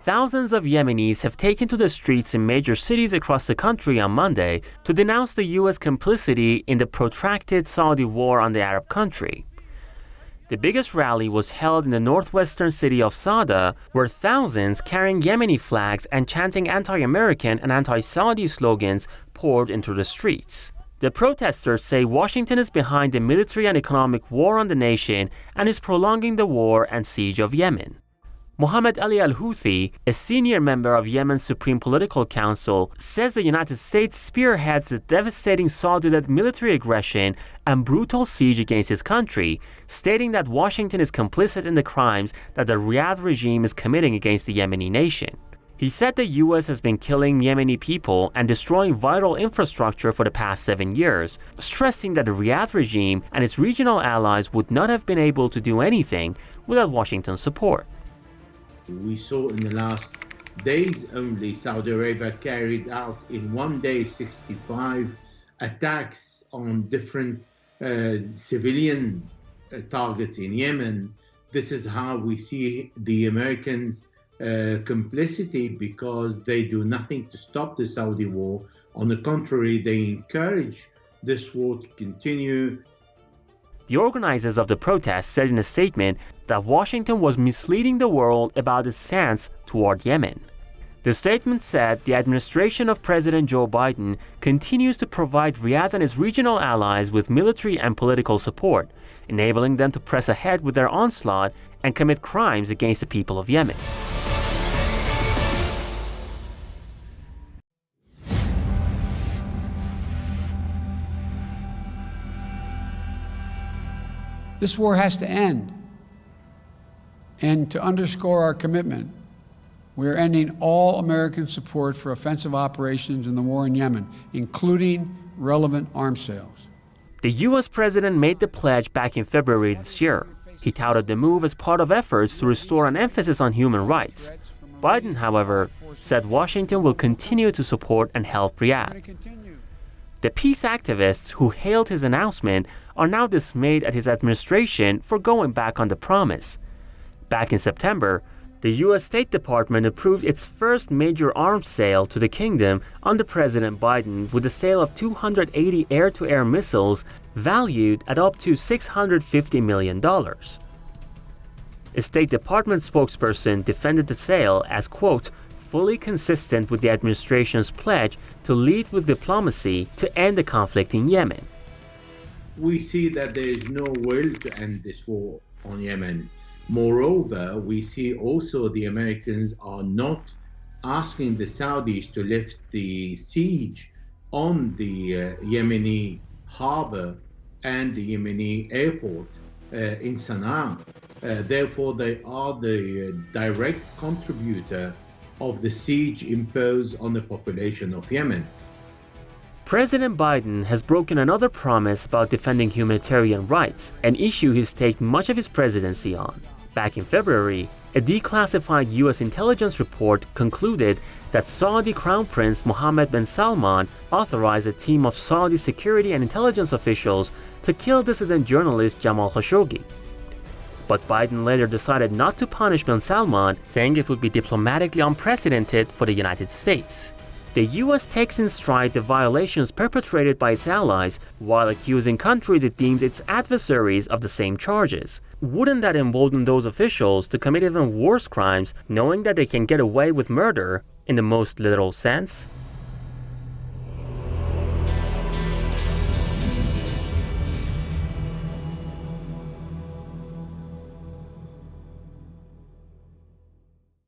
Thousands of Yemenis have taken to the streets in major cities across the country on Monday to denounce the U.S. complicity in the protracted Saudi war on the Arab country. The biggest rally was held in the northwestern city of Sada, where thousands carrying Yemeni flags and chanting anti-American and anti-Saudi slogans poured into the streets. The protesters say Washington is behind the military and economic war on the nation and is prolonging the war and siege of Yemen. Mohammed Ali al-Houthi, a senior member of Yemen's Supreme Political Council, says the United States spearheads the devastating Saudi-led military aggression and brutal siege against his country, stating that Washington is complicit in the crimes that the Riyadh regime is committing against the Yemeni nation. He said the U.S. has been killing Yemeni people and destroying vital infrastructure for the past 7 years, stressing that the Riyadh regime and its regional allies would not have been able to do anything without Washington's support. We saw in the last days only Saudi Arabia carried out in one day 65 attacks on different civilian targets in Yemen. This is how we see the Americans' complicity, because they do nothing to stop the Saudi war. On the contrary, they encourage this war to continue. The organizers of the protest said in a statement that Washington was misleading the world about its stance toward Yemen. The statement said the administration of President Joe Biden continues to provide Riyadh and its regional allies with military and political support, enabling them to press ahead with their onslaught and commit crimes against the people of Yemen. This war has to end. And to underscore our commitment, we are ending all American support for offensive operations in the war in Yemen, including relevant arms sales. The U.S. president made the pledge back in February this year. He touted the move as part of efforts to restore an emphasis on human rights. Biden, however, said Washington will continue to support and help Riyadh. The peace activists who hailed his announcement are now dismayed at his administration for going back on the promise. Back in September, the U.S. State Department approved its first major arms sale to the kingdom under President Biden, with the sale of 280 air-to-air missiles valued at up to $650 million. A State Department spokesperson defended the sale as, quote, fully consistent with the administration's pledge to lead with diplomacy to end the conflict in Yemen. We see that there is no will to end this war on Yemen. Moreover, we see also the Americans are not asking the Saudis to lift the siege on the Yemeni harbor and the Yemeni airport in Sana'a. Therefore, they are the direct contributor of the siege imposed on the population of Yemen. President Biden has broken another promise about defending humanitarian rights, an issue he's staked much of his presidency on. Back in February, a declassified U.S. intelligence report concluded that Saudi Crown Prince Mohammed bin Salman authorized a team of Saudi security and intelligence officials to kill dissident journalist Jamal Khashoggi. But Biden later decided not to punish bin Salman, saying it would be diplomatically unprecedented for the United States. The U.S. takes in stride the violations perpetrated by its allies, while accusing countries it deems its adversaries of the same charges. Wouldn't that embolden those officials to commit even worse crimes, knowing that they can get away with murder in the most literal sense?